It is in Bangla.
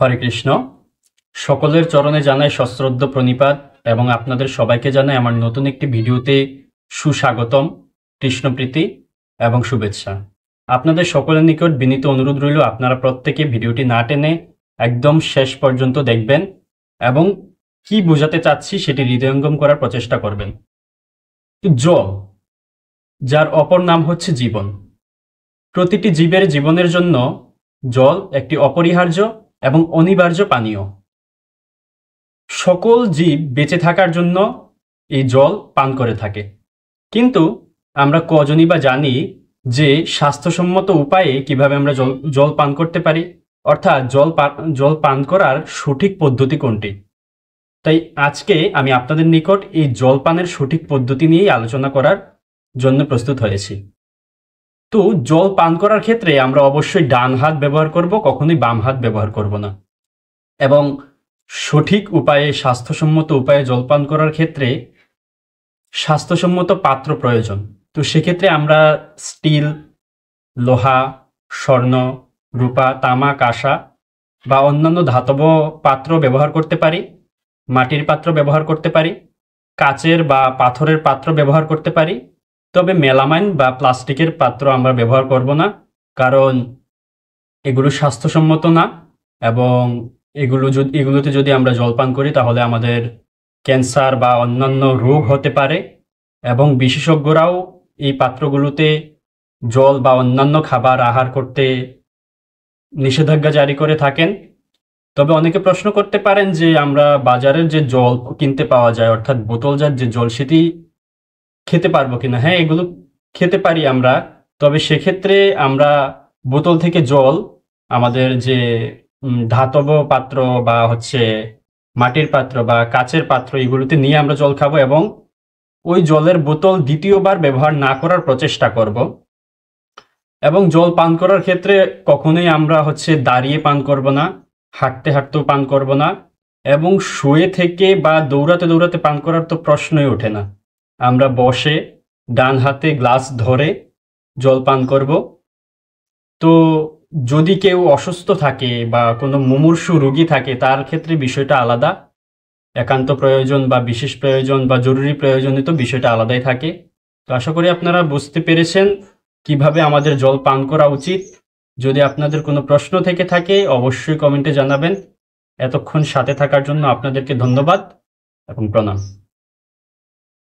হরে কৃষ্ণ। সকলের চরণে জানাই সশ্রদ্ধ প্রণিপাত এবং আপনাদের সবাইকে জানাই আমার নতুন একটি ভিডিওতে সুস্বাগতম, কৃষ্ণপ্রীতি এবং শুভেচ্ছা। আপনাদের সকলের নিকট বিনীত অনুরোধ রইল আপনারা প্রত্যেকে ভিডিওটি না টেনে একদম শেষ পর্যন্ত দেখবেন এবং কি বোঝাতে চাচ্ছি সেটি হৃদয়ঙ্গম করার প্রচেষ্টা করবেন। জল, যার অপর নাম হচ্ছে জীবন। প্রতিটি জীবের জীবনের জন্য জল একটি অপরিহার্য এবং অনিবার্য পানীয়। সকল জীব বেঁচে থাকার জন্য এই জল পান করে থাকে, কিন্তু আমরা কজনই বা জানি যে স্বাস্থ্যসম্মত উপায়ে কিভাবে আমরা জল পান করতে পারি, অর্থাৎ জল পান করার সঠিক পদ্ধতি কোনটি। তাই আজকে আমি আপনাদের নিকট এই জল পানের সঠিক পদ্ধতি নিয়েই আলোচনা করার জন্য প্রস্তুত হয়েছি। তো জল পান করার ক্ষেত্রে আমরা অবশ্যই ডান হাত ব্যবহার করব, কখনোই বাম হাত ব্যবহার করব না। এবং সঠিক উপায়ে, স্বাস্থ্যসম্মত উপায়ে জল পান করার ক্ষেত্রে স্বাস্থ্যসম্মত পাত্র প্রয়োজন। তো সেক্ষেত্রে আমরা স্টিল, লোহা, স্বর্ণ, রূপা, তামা, কাঁসা বা অন্যান্য ধাতব পাত্র ব্যবহার করতে পারি, মাটির পাত্র ব্যবহার করতে পারি, কাচের বা পাথরের পাত্র ব্যবহার করতে পারি। তবে মেলামাইন বা প্লাস্টিকের পাত্র আমরা ব্যবহার করব না, কারণ এগুলো স্বাস্থ্যসম্মত না এবং এগুলোতে যদি আমরা জল পান করি তাহলে আমাদের ক্যান্সার বা অন্যান্য রোগ হতে পারে। এবং বিশেষজ্ঞরাও এই পাত্রগুলোতে জল বা অন্যান্য খাবার আহার করতে নিষেধাজ্ঞা জারি করে থাকেন। তবে অনেকে প্রশ্ন করতে পারেন যে আমরা বাজারের যে জল কিনতে পাওয়া যায়, অর্থাৎ বোতলজাত যে জল, সেটি খেতে পারবো কিনা। হ্যাঁ, এগুলো খেতে পারি আমরা, তবে সেক্ষেত্রে আমরা বোতল থেকে জল আমাদের যে ধাতব পাত্র বা মাটির পাত্র বা কাচের পাত্র, এগুলোতে নিয়ে আমরা জল খাবো এবং ওই জলের বোতল দ্বিতীয়বার ব্যবহার না করার প্রচেষ্টা করব। এবং জল পান করার ক্ষেত্রে কখনোই আমরা দাঁড়িয়ে পান করব না, হাঁটতে হাঁটতেও পান করব না, এবং শুয়ে থেকে বা দৌড়াতে দৌড়াতে পান করার তো প্রশ্নই ওঠে না। আমরা বসে ডান হাতে গ্লাস ধরে জল পান করব। তো যদি কেউ অসুস্থ থাকে বা কোনো মুমূর্ষু রোগী থাকে, তার ক্ষেত্রে বিষয়টা আলাদা। একান্ত প্রয়োজন বা বিশেষ প্রয়োজন বা জরুরি প্রয়োজনে তো বিষয়টা আলাদাই থাকে। তো আশা করি আপনারা বুঝতে পেরেছেন কিভাবে আমাদের জল পান করা উচিত। যদি আপনাদের কোনো প্রশ্ন থেকে থাকে অবশ্যই কমেন্টে জানাবেন। এতক্ষণ সাথে থাকার জন্য আপনাদেরকে ধন্যবাদ এবং প্রণাম।